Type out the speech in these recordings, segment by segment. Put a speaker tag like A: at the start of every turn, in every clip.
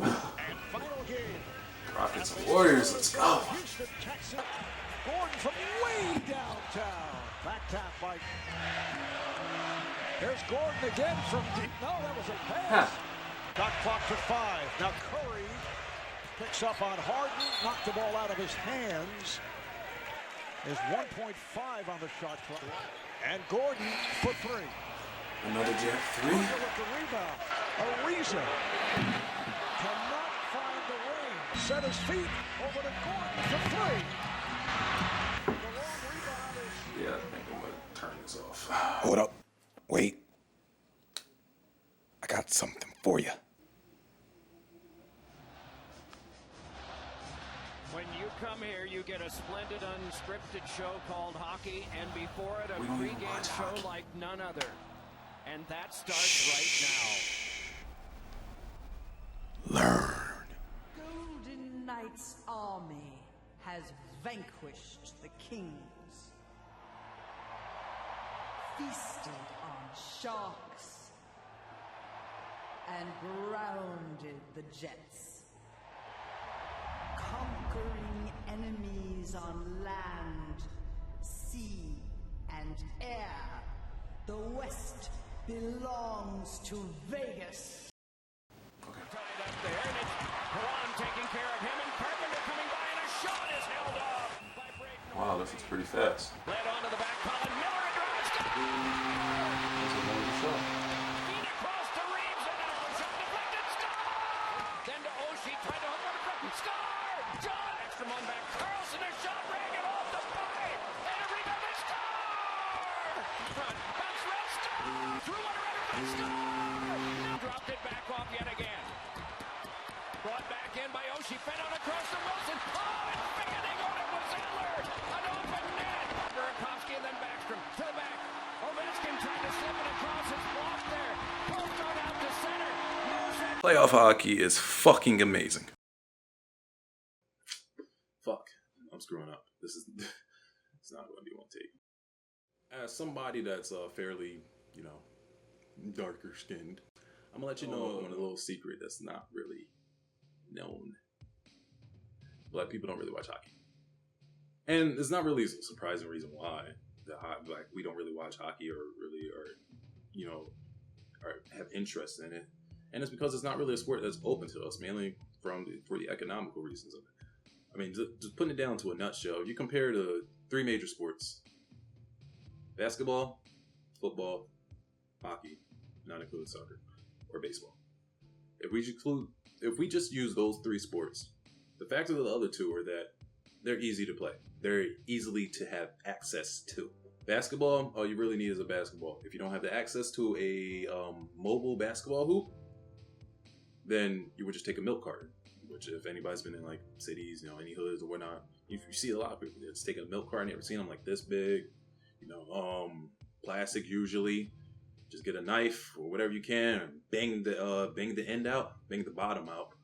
A: And final game.
B: Rockets and Warriors, let's go.
A: Houston, Texas. Gordon from way downtown. Back tap by. There's Gordon again from deep. No, that was a pass. Got clock to 5. Now Curry picks up on Harden. Knocked the ball out of his hands. There's 1.5 on the shot clock. And Gordon for 3.
B: Another jet 3.
A: With the rebound. Ariza cannot find the range. Set his feet over to Gordon for 3. The long rebound is.
B: Yeah, I think I'm gonna turn this off.
C: Hold up. Wait. I got something for you.
D: When you come here, you get a splendid unscripted show called Hockey, and before it, a
B: We don't even
D: pregame
B: watch
D: show
B: hockey.
D: like none other. And that starts right now.
C: Learn.
E: Golden Knight's army has vanquished the kings, feasted on sharks, and grounded the jets, conquering enemies on land, sea, and air. The West belongs to Vegas.
D: Tied up there, and it's Perron taking care of him, and Carpenter coming by, and a shot is held up by Braden.
B: Wow, this is pretty fast.
D: Led onto the back, Colin Miller, and drives down.
B: That's a hell of a shot.
D: Feed across to Reeves, and now a shot deflected, score! Then to Oshie, tried to hook on the front, score! John, extra one back, Carlson, a shot, rang it off the pie, and a rebound, and score! Front, bounce, red, score! Through one, red, score! Dropped it back off yet again. Brought back in by Oshie, fed on across to Wilson. Oh, and fanning on it was Zeller. An open net. Burakovsky and then Backstrom to the back. Ovechkin tried to slip it across. It's blocked there. Post on out to center.
B: Playoff hockey is fucking amazing. Fuck. I'm screwing up. This is it's not going to be one take. As somebody that's fairly, darker skinned, I'm gonna let you know a little secret that's not really known. Black people don't really watch hockey, and it's not really a surprising reason why black we don't really watch hockey or have interest in it, and it's because it's not really a sport that's open to us, mainly for the economical reasons of it. I mean, just putting it down to a nutshell, you compare the 3 major sports: basketball, football, hockey, not including soccer, or baseball. If we just use those 3 sports, the fact of the other 2 are that they're easy to play. They're easily to have access to. Basketball, all you really need is a basketball. If you don't have the access to a mobile basketball hoop, then you would just take a milk carton. Which, if anybody's been in like cities, any hoods or whatnot, you see a lot of people that's taking a milk carton. You ever seen them like this big? Plastic usually. Just get a knife or whatever you can, and bang the end out, bang the bottom out,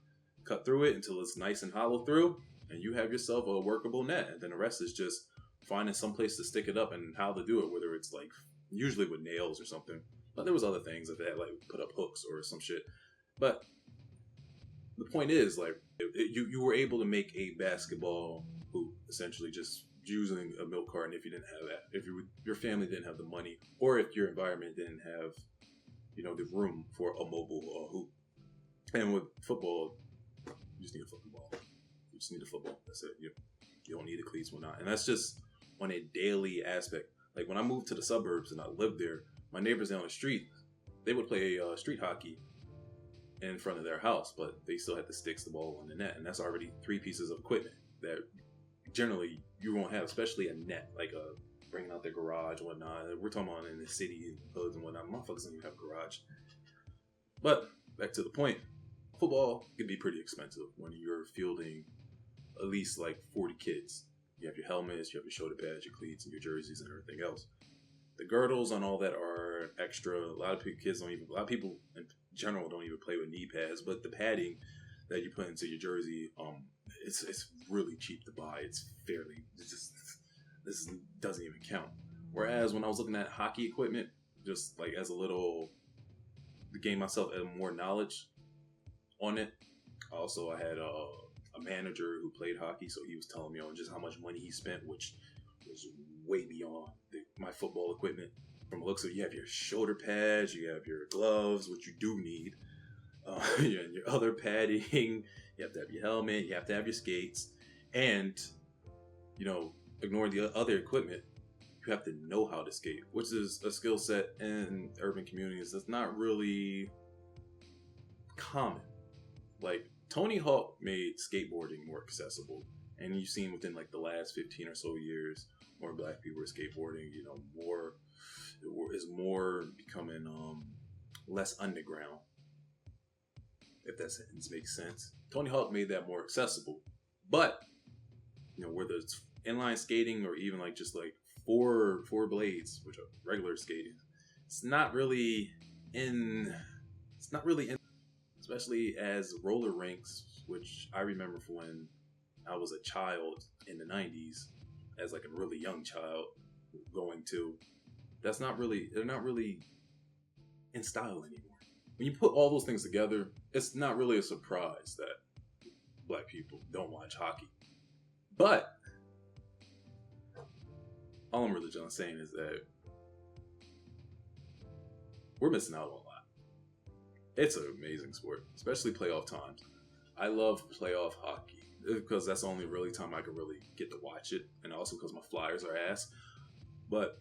B: cut through it until it's nice and hollow through, and you have yourself a workable net. And then the rest is just finding some place to stick it up and how to do it, whether it's like usually with nails or something. But there was other things that they had, like put up hooks or some shit. But the point is, like, you were able to make a basketball hoop essentially just using a milk carton if you didn't have that, if your family didn't have the money, or if your environment didn't have the room for a mobile hoop. And with football, you just need a fucking ball. You just need a football. That's it. You don't need the cleats, whatnot. And that's just on a daily aspect. Like when I moved to the suburbs and I lived there, my neighbors down the street, they would play street hockey in front of their house, but they still had to stick the ball on the net, and that's already 3 pieces of equipment that generally you won't have, especially a net, like bringing out their garage and whatnot. We're talking about in the city and hoods and whatnot. Motherfuckers don't even have a garage. But back to the point, football can be pretty expensive when you're fielding at least like 40 kids. You have your helmets, you have your shoulder pads, your cleats, and your jerseys and everything else. The girdles and all that are extra. A lot of people in general don't even play with knee pads, but the padding that you put into your jersey, it's really cheap to buy. This doesn't even count. Whereas when I was looking at hockey equipment, just like as to gain myself more knowledge, on it. Also, I had a manager who played hockey, so he was telling me on just how much money he spent, which was way beyond my football equipment. From the looks of it, you have your shoulder pads, you have your gloves, which you do need, and your other padding. You have to have your helmet, you have to have your skates, and ignoring the other equipment, you have to know how to skate, which is a skill set in urban communities that's not really common. Like, Tony Hawk made skateboarding more accessible, and you've seen within like the last 15 or so years, more black people are skateboarding. More becoming less underground, if that sentence makes sense. Tony Hawk made that more accessible, but whether it's inline skating or even like just like four blades, which are regular skating, it's not really in, especially as roller rinks, which I remember from when I was a child in the 90s, as like a really young child going to. They're not really in style anymore. When you put all those things together, it's not really a surprise that black people don't watch hockey. But all I'm really just saying is that we're missing out on a lot. It's an amazing sport, especially playoff times. I love playoff hockey because that's the only really time I can really get to watch it, and also because my Flyers are ass. But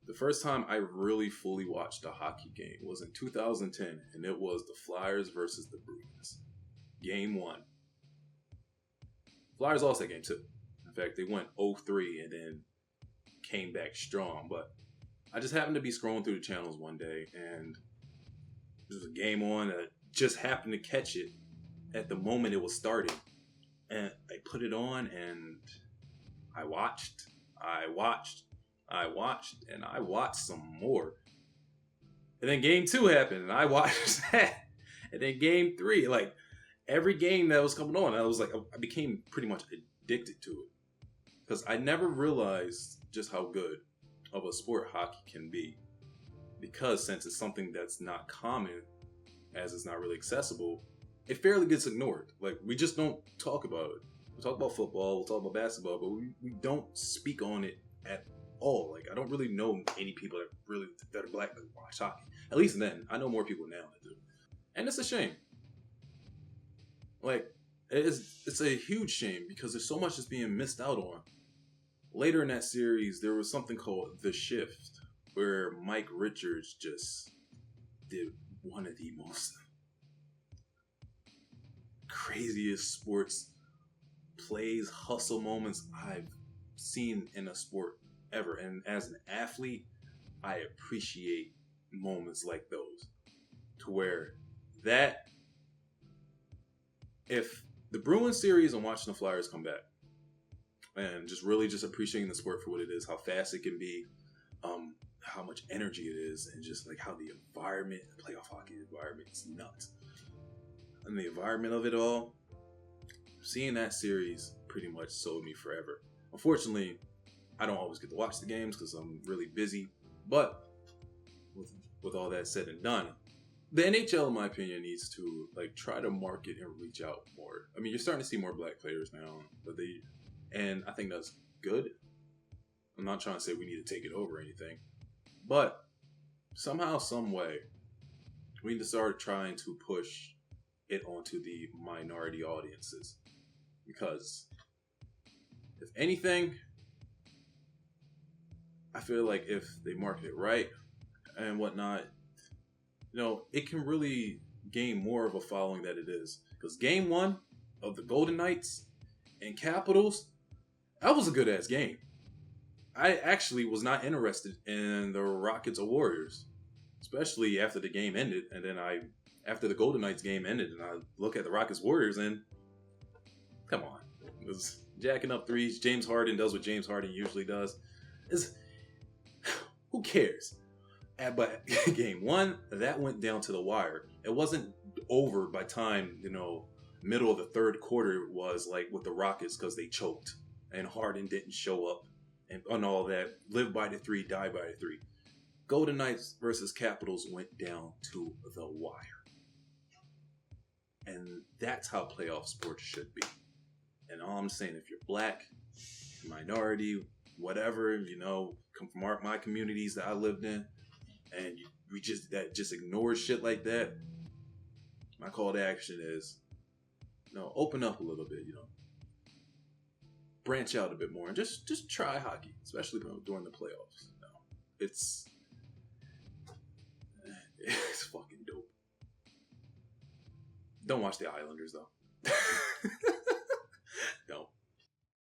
B: the first time I really fully watched a hockey game was in 2010, and it was the Flyers versus the Bruins. Game 1. Flyers lost that game too. In fact, they went 0-3 and then came back strong. But I just happened to be scrolling through the channels one day, and there was a game on that just happened to catch it at the moment it was starting. And I put it on, and I watched, and I watched some more. And then game 2 happened, and I watched that. And then game 3, like every game that was coming on, I became pretty much addicted to it. Because I never realized just how good of a sport hockey can be. Because since it's something that's not common, as it's not really accessible, it fairly gets ignored. Like, we just don't talk about it. We talk about football, we'll talk about basketball, but we don't speak on it at all. Like, I don't really know any people that are black that watch hockey. At least then. I know more people now that do. And it's a shame. Like, it's a huge shame because there's so much that's being missed out on. Later in that series, there was something called The Shift, where Mike Richards just did one of the most craziest sports plays, hustle moments I've seen in a sport ever. And as an athlete, I appreciate moments like those, to where that, if the Bruins series and watching the Flyers come back and just really just appreciating the sport for what it is, how fast it can be, how much energy it is, and just like how the environment, the playoff hockey environment is nuts. And the environment of it all, seeing that series pretty much sold me forever. Unfortunately, I don't always get to watch the games because I'm really busy. But with all that said and done, the NHL, in my opinion, needs to like try to market and reach out more. I mean, you're starting to see more black players now, and I think that's good. I'm not trying to say we need to take it over or anything, but somehow, some way, we need to start trying to push it onto the minority audiences. Because if anything, I feel like if they market it right and whatnot, it can really gain more of a following that it is. Because game 1 of the Golden Knights and Capitals, that was a good ass game. I actually was not interested in the Rockets or Warriors, especially after the game ended. And then after the Golden Knights game ended, and I look at the Rockets Warriors, and come on, it was jacking up threes. James Harden does what James Harden usually does. Who cares? But game 1, that went down to the wire. It wasn't over by time, middle of the third quarter was like with the Rockets, because they choked and Harden didn't show up and all that. Live by the 3, die by the 3. Golden Knights versus Capitals went down to the wire. And that's how playoff sports should be. And all I'm saying, if you're black, minority, whatever, come from my communities that I lived in, and we just ignore shit like that, my call to action is, open up a little bit, branch out a bit more, and just try hockey, especially during the playoffs. It's fucking dope. Don't watch the Islanders though.